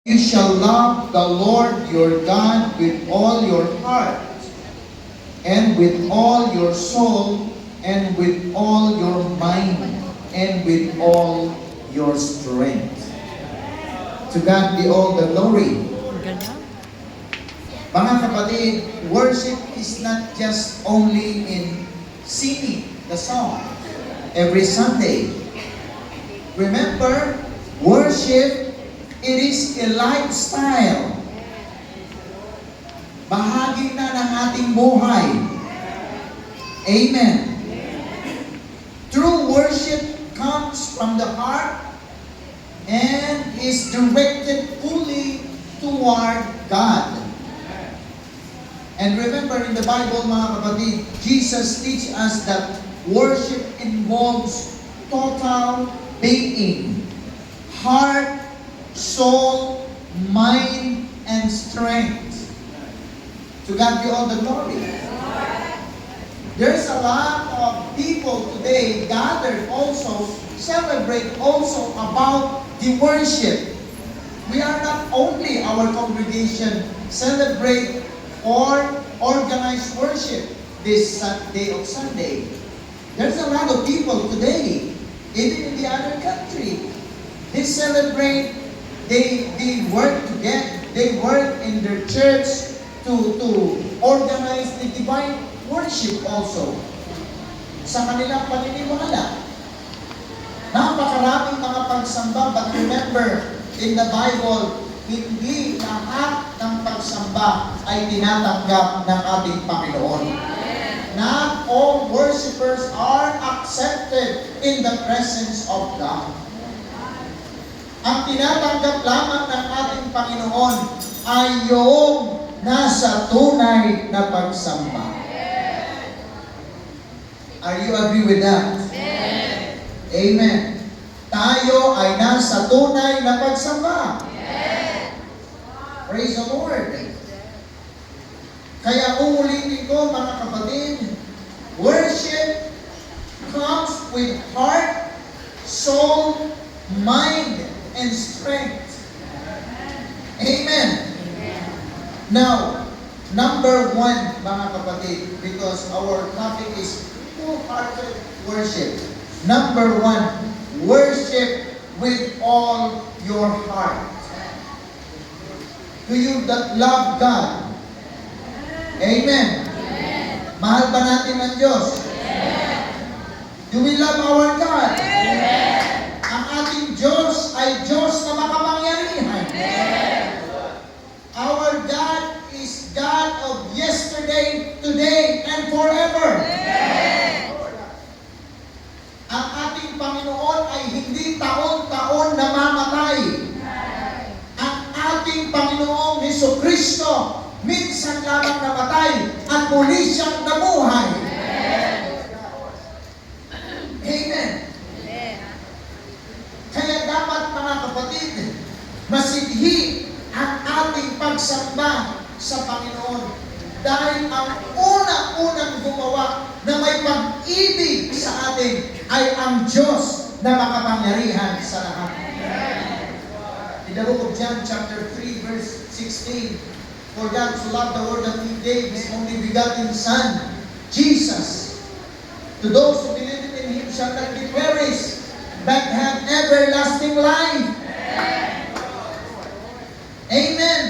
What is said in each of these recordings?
You shall love the Lord your God with all your heart, and with all your soul, and with all your mind, and with all your strength. To God be all the glory. Mga kapatid, worship is not just only in singing the song every Sunday. Remember, worship, it is a lifestyle. Bahagi na ng ating buhay. Amen. True worship comes from the heart and is directed fully toward God. And remember, in the Bible, mga kapatid, Jesus teaches us that worship involves total being, heart, soul, mind, and strength. To God be all the glory. There's a lot of people today gathered also, celebrate also about the worship. We are not only our congregation celebrate or organize worship this day of Sunday. There's a lot of people today, even in the other country. They celebrate, they work together, they work in their church to organize the divine worship also. Sa kanilang paniniwala. Napakaraming mga pagsamba, but remember, in the Bible, hindi lahat ng pagsamba ay tinatanggap ng ating Panginoon. Not all worshipers are accepted in the presence of God. Ang tinatanggap lamang ng ating Panginoon ay yung nasa tunay na pagsamba. Are you agree with that? Amen. Tayo ay nasa tunay na pagsamba. Praise the Lord. Kaya uulitin ko, mga kapatid, worship comes with heart, soul, mind, and strength. Amen. Now, number one, mga kapatid, because our topic is full-hearted worship. Number one, worship with all your heart. Do you love God? Amen. Mahal ba natin ang Diyos? Do we love our God? Ang ating Diyos ay Diyos na makapangyarihan. Our God is God of yesterday, today, and forever. Ang ating Panginoon ay hindi taon-taon namamatay. Ang ating Panginoong Jesucristo minsan lamang namatay at muli siyang nabuhay. Amen. Kaya dapat, mga kapatid, masidhi ang ating pagsamba sa Panginoon. Dahil ang unang gumawa na may pag-ibig sa atin ay ang Diyos na makapangyarihan sa lahat. In the book of John chapter 3 verse 16, for God so loved the world that He gave His only begotten Son, Jesus. To those who believe in Him shall not be perished, but have everlasting life. Amen.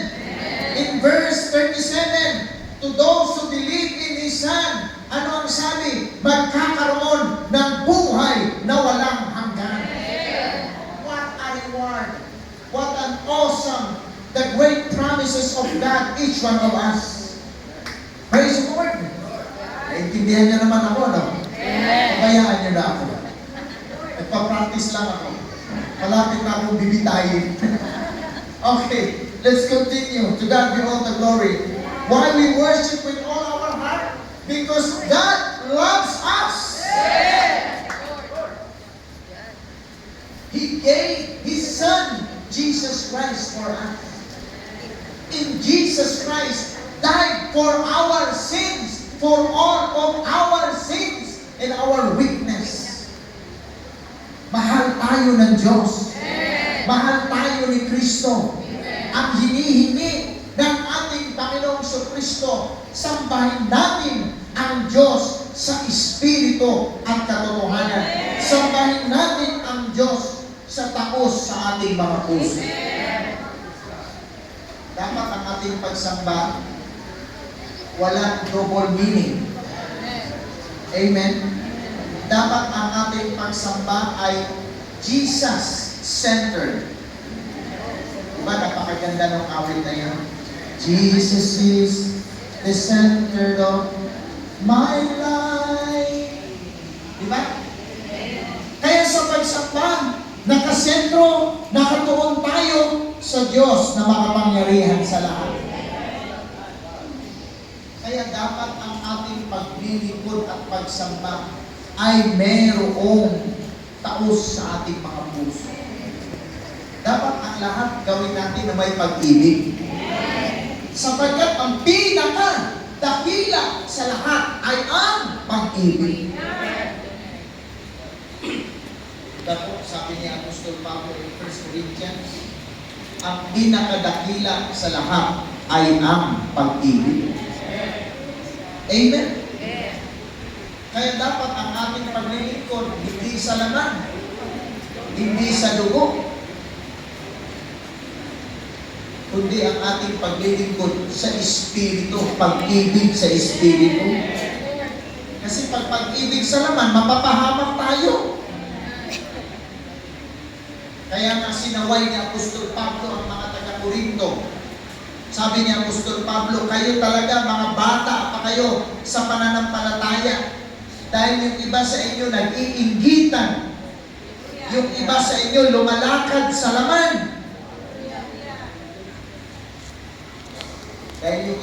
In verse 37, to those who believe in His Son, ano ang sabi? Magkakaroon ng buhay na walang hanggan. What a reward! What an awesome, the great promises of God, each one of us. Praise the Lord! Naintindihan niyo naman ako, no? Pabayaan niyo na ako. Nagpa-practice lang ako. Malapit na akong bibitayin. Okay, let's continue. To God be all the glory. Why we worship with all our heart? Because God loves us. He gave His Son, Jesus Christ, for us. In Jesus Christ died for our sins, for all of our sins and our weakness. Mahal tayo ng Diyos. Mahal tayo ni Kristo. hinihingi ng ating Panginoong Kristo, sambahin natin ang Diyos sa Espiritu at katotohanan. Sambahin natin ang Diyos sa taos sa ating mga puso. Dapat ang ating pagsamba walang double meaning. Amen. Dapat ang ating pagsamba ay Jesus-centered. Diba, napakaganda ng awit na yan? Jesus is the center of my life. Diba? Kaya sa pagsamba, nakasentro, nakatuon tayo sa Diyos na makapangyarihan sa lahat. Kaya dapat ang ating paglilingkod at pagsamba ay mayroong taos sa ating mga puso. Dapat ang lahat gawin natin na may pag-ibig. Sapagkat ang pinaka-dakila sa lahat ay ang pag-ibig. Dapat sabi ni Apostol Pablo in 1 Corinthians, ang pinakadakila sa lahat ay ang pag-ibig. Amen? Kaya dapat ang ating paglilingkod hindi sa laman, hindi sa dugo, kundi ang ating paglilingkod sa Espiritu, pag-ibig sa Espiritu. Kasi pag pag-ibig sa laman, mapapahamak tayo. Kaya nga sinaway ni Apostol Pablo ang mga taga-Korinto. Sabi ni Apostol Pablo, kayo talaga mga bata pa kayo sa pananampalataya. Dahil yung iba sa inyo nag-iinggitan. Yung iba sa inyo lumalakad sa laman. Dahil yung